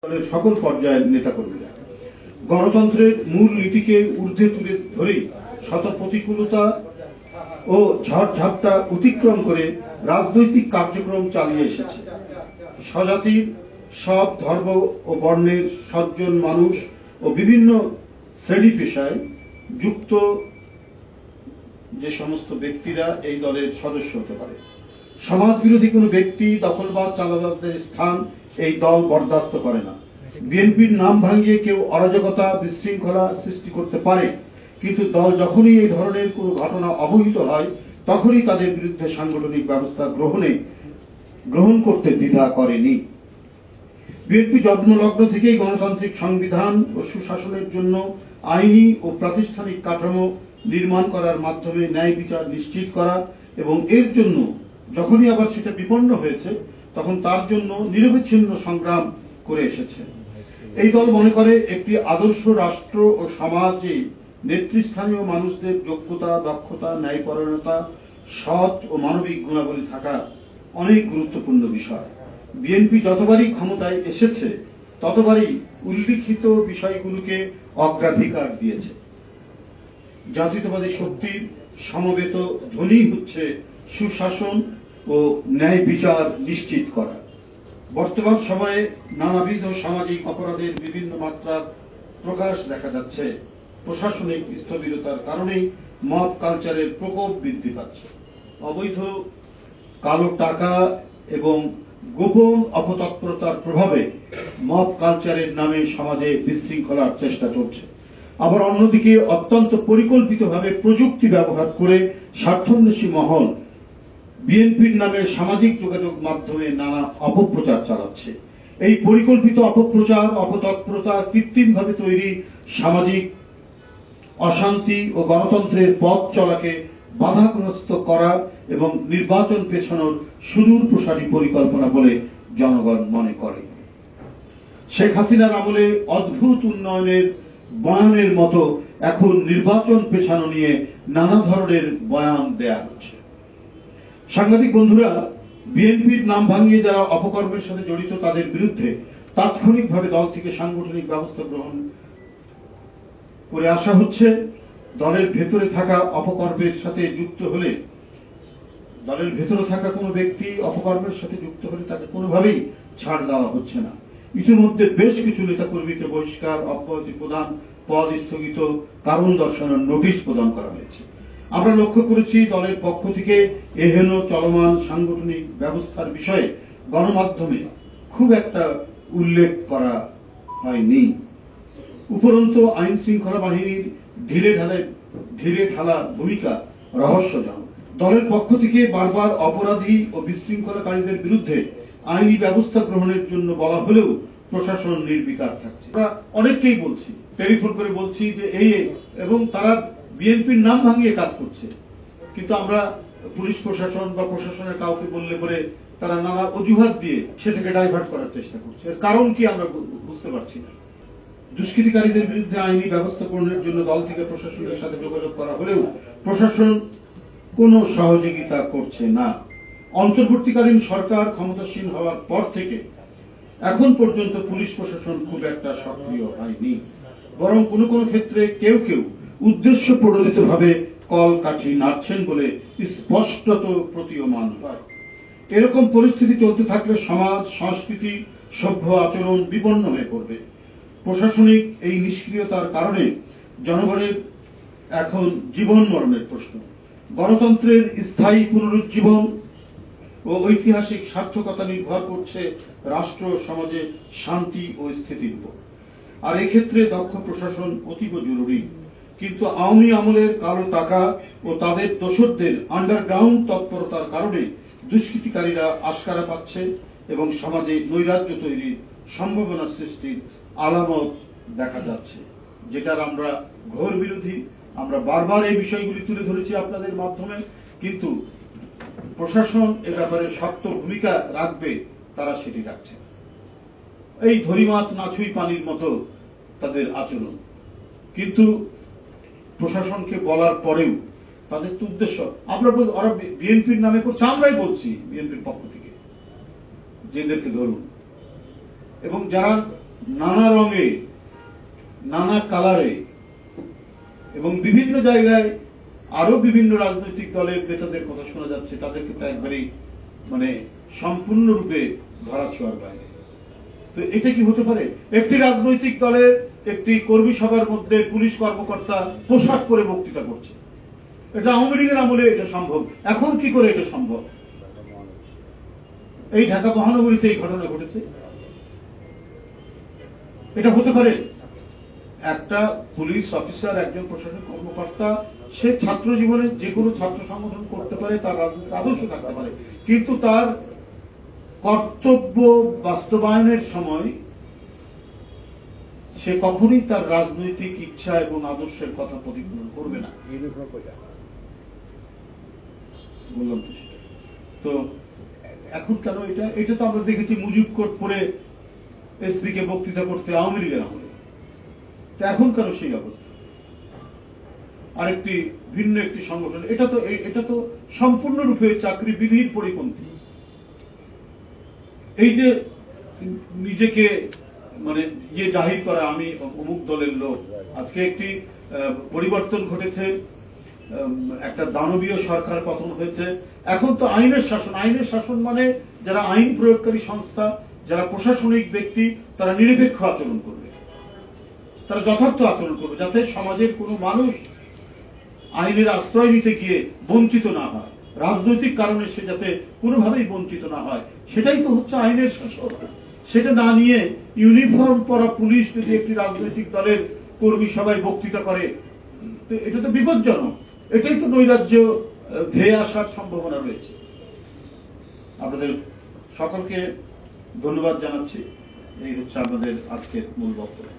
দলের সকল পর্যায়ের নেতাকর্মীরা গণতন্ত্রের মূল নীতিকে ঊর্ধ্বে তুলে ধরেই শত প্রতিকূলতা ও ঝড়ঝাপটা অতিক্রম করে রাজনৈতিক কার্যক্রম চালিয়ে এসেছে। স্বজাতির সব ধর্ম ও বর্ণের সজ্জন মানুষ ও বিভিন্ন শ্রেণী পেশায় যুক্ত যে সমস্ত ব্যক্তিরা এই দলের সদস্য হতে পারে। সমাজ বিরোধী কোনো ব্যক্তি, দখলবাজ, চাঁদাবাজদের স্থান এই দল বরদাস্ত করে না। বিএনপির নাম ভাঙিয়ে কেউ অরাজকতা, বিশৃঙ্খলা সৃষ্টি করতে পারে, কিন্তু দল যখনই এই ধরনের কোনো ঘটনা অবহিত হয় তখনই তাদের বিরুদ্ধে সাংগঠনিক ব্যবস্থা গ্রহণ করতে দ্বিধা করেনি। বিএনপি জন্মলগ্ন থেকেই গণতান্ত্রিক সংবিধান ও সুশাসনের জন্য আইনি ও প্রাতিষ্ঠানিক কাঠামো নির্মাণ করার মাধ্যমে ন্যায় বিচার নিশ্চিত করা এবং এর জন্য যখনই আবার সেটা বিপন্ন হয়েছে তখন তার জন্য নিরবচ্ছিন্ন সংগ্রাম করে এসেছে। এই দল মনে করে একটি আদর্শ রাষ্ট্র ও সমাজে নেতৃস্থানীয় মানুষদের যোগ্যতা, দক্ষতা, ন্যায়পরায়ণতা, সৎ ও মানবিক গুণাবলী থাকা অনেক গুরুত্বপূর্ণ বিষয়। বিএনপি যতবারই ক্ষমতায় এসেছে ততবারই উল্লিখিত বিষয়গুলোকে অগ্রাধিকার দিয়েছে। জাতীয়তাবাদী শক্তির সমবেত ধ্বনি হচ্ছে সুশাসন ও ন্যায় বিচার নিশ্চিত করা। বর্তমান সময়ে নানাবিধ সামাজিক অপরাধের বিভিন্ন মাত্রার প্রকাশ দেখা যাচ্ছে। প্রশাসনিক স্থবিরতার কারণেই মব কালচারের প্রকোপ বৃদ্ধি পাচ্ছে। অবৈধ কালো টাকা এবং গোপন অপতৎপরতার প্রভাবে মব কালচারের নামে সমাজে বিশৃঙ্খলার চেষ্টা চলছে। আবার অন্যদিকে অত্যন্ত পরিকল্পিতভাবে প্রযুক্তি ব্যবহার করে স্বার্থান্বেষী মহল বিএনপির নামে সামাজিক যোগাযোগ মাধ্যমে নানা অপপ্রচার চালাচ্ছে। এই পরিকল্পিত অপপ্রচার, অপতৎপরতা কৃত্রিমভাবে তৈরি সামাজিক অশান্তি ও গণতন্ত্রের পথ চলাকে বাধাগ্রস্ত করা এবং নির্বাচন পেছানোর সুদূর প্রসারী পরিকল্পনা বলে জনগণ মনে করে। শেখ হাসিনার আমলে অদ্ভুত উন্নয়নের বয়ানের মতো এখন নির্বাচন পেছানো নিয়ে নানা ধরনের বয়ান দেয়া হচ্ছে। সাংবাদিক বন্ধুরা, বিএনপির নাম ভাঙিয়ে যারা অপকর্মের সাথে জড়িত তাদের বিরুদ্ধে তাৎক্ষণিকভাবে দল থেকে সাংগঠনিক ব্যবস্থা গ্রহণ করে আসা হচ্ছে। দলের ভেতরে থাকা অপকর্মের সাথে যুক্ত হলে, দলের ভেতরে থাকা কোনো ব্যক্তি অপকর্মের সাথে যুক্ত হলে তাকে কোনোভাবেই ছাড় দেওয়া হচ্ছে না। ইতিমধ্যে বেশ কিছু নেতাকর্মীকে বহিষ্কার, অব্যাহতি প্রদান, পদ স্থগিত, কারণ দর্শানোর নোটিশ প্রদান করা হয়েছে। আমরা লক্ষ্য করেছি দলের পক্ষ থেকে এহেন চলমান সাংগঠনিক ব্যবস্থার বিষয়ে গণমাধ্যমে খুব একটা উল্লেখ করা হয়নি। উপরন্তু আইন শৃঙ্খলা বাহিনীর ঢিলে ঢালা ভূমিকা রহস্যজনক। দলের পক্ষ থেকে বারবার অপরাধী ও বিশৃঙ্খলাকারীদের বিরুদ্ধে আইনি ব্যবস্থা গ্রহণের জন্য বলা হলেও প্রশাসন নির্বিকার থাকছে। আমরা অনেককেই বলছি, টেলিফোন করে বলছি যে এই, এবং তারা বিএনপির নাম ভাঙিয়ে কাজ করছে, কিন্তু আমরা পুলিশ প্রশাসন বা প্রশাসনের কাউকে বললে পরে তারা নানা অজুহাত দিয়ে সেটাকে ডাইভার্ট করার চেষ্টা করছে। এর কারণ কি আমরা বুঝতে পারছি না। দুষ্কৃতিকারীদের বিরুদ্ধে আইনি ব্যবস্থা গ্রহণের জন্য দল থেকে প্রশাসনের সাথে যোগাযোগ করা হলেও প্রশাসন কোনো সহযোগিতা করছে না। অন্তর্বর্তীকালীন সরকার ক্ষমতাসীন হওয়ার পর থেকে এখন পর্যন্ত পুলিশ প্রশাসন খুব একটা সক্রিয় হয়নি, বরং কোনো কোনো ক্ষেত্রে কেউ কেউ উদ্দেশ্য প্রণোদিতভাবে কল কাঠি নাড়ছেন বলে স্পষ্টত প্রতীয়মান হয়। এরকম পরিস্থিতি চলতে থাকলে সমাজ, সংস্কৃতি, সভ্য আচরণ বিপন্ন হয়ে পড়বে। প্রশাসনিক এই নিষ্ক্রিয়তার কারণে জনগণের এখন জীবন মরণের প্রশ্ন। গণতন্ত্রের স্থায়ী পুনরুজ্জীবন ও ঐতিহাসিক সার্থকতা নির্ভর করছে রাষ্ট্র সমাজে শান্তি ও স্থিতির উপর। আর এক্ষেত্রে দক্ষ প্রশাসন অতীব জরুরি। কিন্তু আওয়ামী আমলের কালো টাকা ও তাদের দোসরদের আন্ডারগ্রাউন্ড তৎপরতার কারণে দুষ্কৃতিকারীরা আশকারা পাচ্ছে এবং সমাজে নৈরাজ্য তৈরির সম্ভাবনা সৃষ্টির আলামত দেখা যাচ্ছে, যেটার আমরা ঘোর বিরোধী। আমরা বারবার এই বিষয়গুলি তুলে ধরেছি আপনাদের মাধ্যমে, কিন্তু প্রশাসন এ ব্যাপারে শক্ত ভূমিকা রাখবে, তারা সেটি রাখছে। এই ধরি মাছ না ছুঁই পানির মতো তাদের আচরণ। কিন্তু প্রশাসনকে বলার পরেও তাদের তো উদ্দেশ্য, আমরা ওরা বিএনপির নামে করছে, আমরাই বলছি বিএনপির পক্ষ থেকে যে এদেরকে ধরুন, এবং যারা নানা রঙে, নানা কালারে এবং বিভিন্ন জায়গায় আরো বিভিন্ন রাজনৈতিক দলের নেতাদের কথা শোনা যাচ্ছে, তাদেরকে তো একবারেই সম্পূর্ণরূপে ধরাছোঁয়ার বাইরে। তো এটা কি হতে পারে? একটি রাজনৈতিক দলের একটি কর্মী সভার মধ্যে পুলিশ কর্মকর্তা পোশাক পরে বক্তৃতা করছে। এটা আওয়ামী লীগের আমলে এটা সম্ভব, এখন কি করে এটা সম্ভব? এই ঢাকা মহানগরীতে এই ঘটনা ঘটেছে। এটা হতে পারে একটা পুলিশ অফিসার, একজন প্রশাসনিক কর্মকর্তা, সে ছাত্র জীবনে যে কোনো ছাত্র সংগঠন করতে পারে, তার রাজনৈতিক আদর্শ থাকতে পারে, কিন্তু তার কর্তব্য বাস্তবায়নের সময় সে কখনোই তার রাজনৈতিক ইচ্ছা এবং আদর্শের কথা প্রতিফলন করবে না। বললাম তো সেটা। তো এখন কেন এটা? এটা তো আমরা দেখেছি মুজিব কোট পরে এসপিকে বক্তৃতা করতে আওয়ামী লীগের আমলে। তো এখন কেন সেই অবস্থা? আরেকটি ভিন্ন একটি সংগঠন, এটা তো সম্পূর্ণরূপে চাকরি বিধির পরিপন্থী। এই যে নিজেকে জাহির করা, আমি অমুক দলের লোক। আজকে একটি পরিবর্তন ঘটেছে, একটা দানবীয় সরকার পতন হয়েছে। এখন তো আইনের শাসন। আইনের শাসন মানে যারা আইন প্রয়োগকারী সংস্থা, যারা প্রশাসনিক ব্যক্তি, তারা নিরপেক্ষ আচরণ করবে, তারা যথার্থ আচরণ করবে, যাতে সমাজের কোনো মানুষ আইনের আশ্রয় নিতে গিয়ে বঞ্চিত না হয়, রাজনৈতিক কারণে সে যাতে কোনোভাবেই বঞ্চিত না হয়। সেটাই তো হচ্ছে আইনের শাসন। সেটা না নিয়ে ইউনিফর্ম পরা পুলিশ যদি একটি রাজনৈতিক দলের কর্মী সভায় বক্তৃতা করে, এটা তো বিপজ্জনক। এটাই তো নৈরাজ্য ধেয়ে আসার সম্ভাবনা রয়েছে। আপনাদের সকলকে ধন্যবাদ জানাচ্ছি। এই হচ্ছে আমাদের আজকের মূল বক্তব্য।